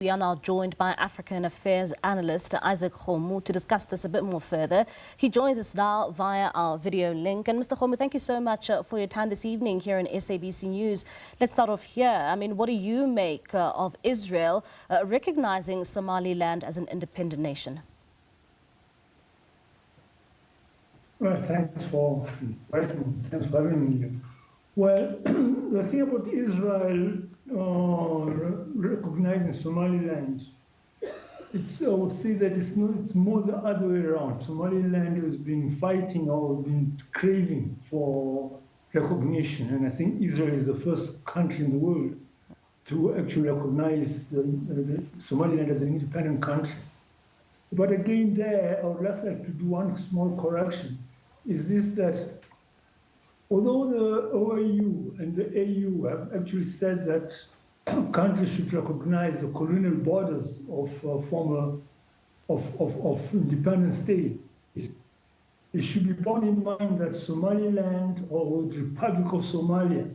We are now joined by African Affairs analyst Isaac Khomu to discuss this a bit more further. He joins us now via our video link. And Mr. Khomu, thank you so much for your time this evening here in SABC News. Let's start off here. I mean, what do you make of Israel recognizing Somaliland as an independent nation? Well, thanks for having me. Well, the thing about Israel recognizing Somaliland, I would say that it's more the other way around. Somaliland has been fighting or been craving for recognition, and I think Israel is the first country in the world to actually recognize Somaliland as an independent country. But again, there, I would just like to do one small correction, is this that although the OAU and the AU have actually said that countries should recognize the colonial borders of independent states, it should be borne in mind that Somaliland, or the Republic of Somalia,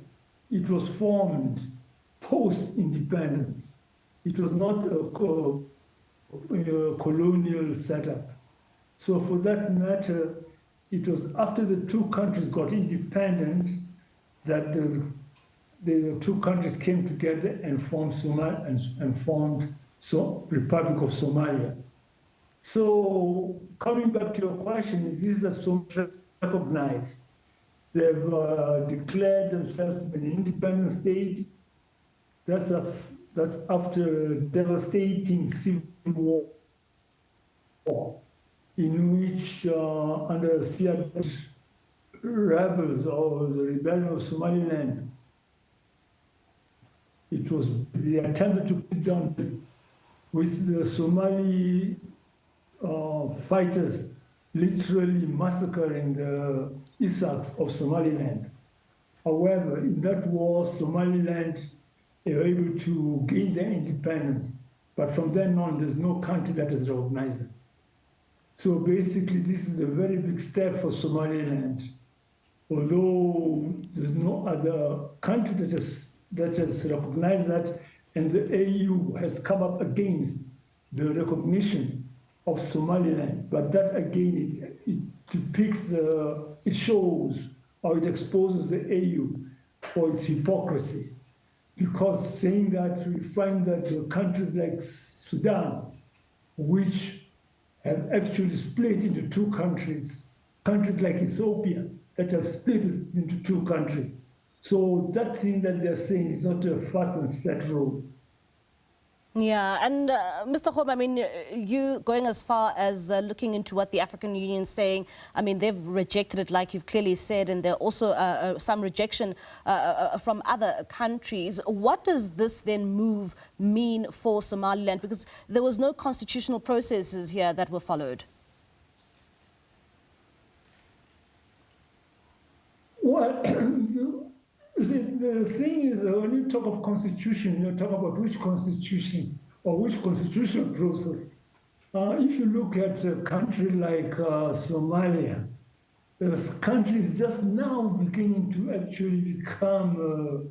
it was formed post-independence. It was not a colonial setup. So for that matter, it was after the two countries got independent that the two countries came together and formed Republic of Somalia. So coming back to your question, is this that Somalia recognized? They've declared themselves an independent state. That's after a devastating civil war, in which under Siad rebels or the rebellion of Somaliland, they attempted to put down with the Somali fighters literally massacring the Isaks of Somaliland. However, in that war, Somaliland were able to gain their independence, but from then on, there's no country that has recognized them. So basically, this is a very big step for Somaliland. Although there's no other country that has recognized that, and the AU has come up against the recognition of Somaliland. But that again, it depicts it shows or it exposes the AU for its hypocrisy. Because saying that, we find that the countries like Sudan, which have actually split into two countries like Ethiopia, that have split into two countries. So that thing that they're saying is not a fast and set rule. Yeah, and Mr. Khomu, I mean, you going as far as looking into what the African Union is saying, I mean, they've rejected it, like you've clearly said, and there are also some rejection from other countries. What does this then move mean for Somaliland? Because there was no constitutional processes here that were followed. Well, the thing is, when you talk of constitution, you talk about which constitution or which constitutional process. If you look at a country like Somalia, the country is just now beginning to actually become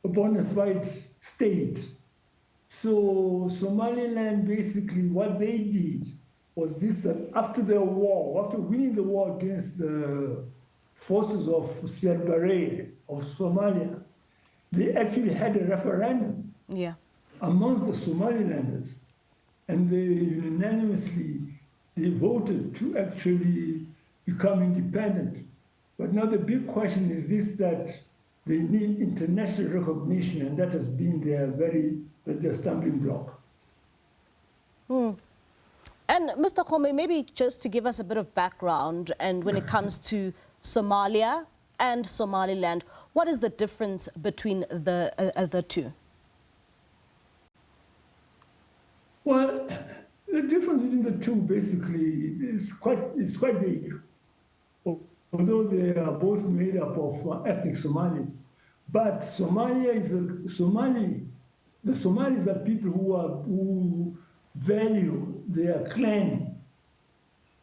a bona fide state. So Somaliland, basically what they did was this, that after the war, after winning the war against the forces of Siad Barre of Somalia, they actually had a referendum amongst the Somalilanders, and they unanimously voted to actually become independent. But now the big question is this, that they need international recognition, and that has been their stumbling block. And Mr. Khomu, maybe just to give us a bit of background, and when it comes to Somalia and Somaliland, what is the difference between the two? Well, the difference between the two basically is quite big. Although they are both made up of ethnic Somalis, but Somalia is the Somalis are people who value their clan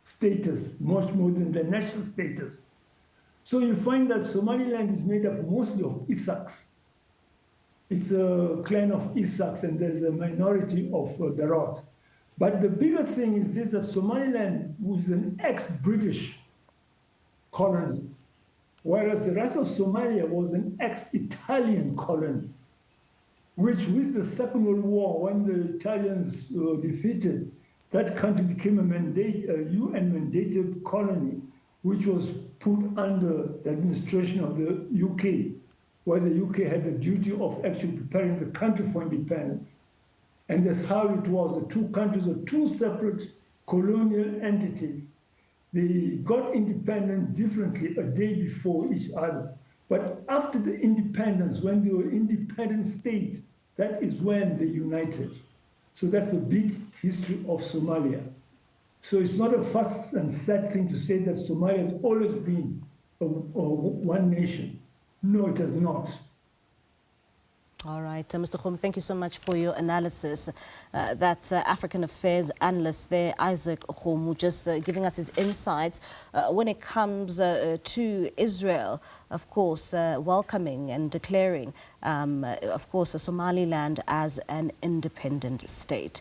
status much more than their national status. So you find that Somaliland is made up mostly of Isaks. It's a clan of Isaacs, and there's a minority of Darod. But the bigger thing is this, that Somaliland was an ex-British colony, whereas the rest of Somalia was an ex-Italian colony, which with the Second World War, when the Italians were defeated, that country became a UN-mandated colony, which was put under the administration of the UK, where the UK had the duty of actually preparing the country for independence. And that's how it was. The two countries were two separate colonial entities. They got independent differently a day before each other. But after the independence, when they were independent state, that is when they united. So that's a big history of Somalia. So it's not a fast and sad thing to say that Somalia has always been one nation. No, it has not. All right, Mr. Khum, thank you so much for your analysis. That's African Affairs analyst there, Isaac Khum, just giving us his insights when it comes to Israel, of course, welcoming and declaring, of course, Somaliland as an independent state.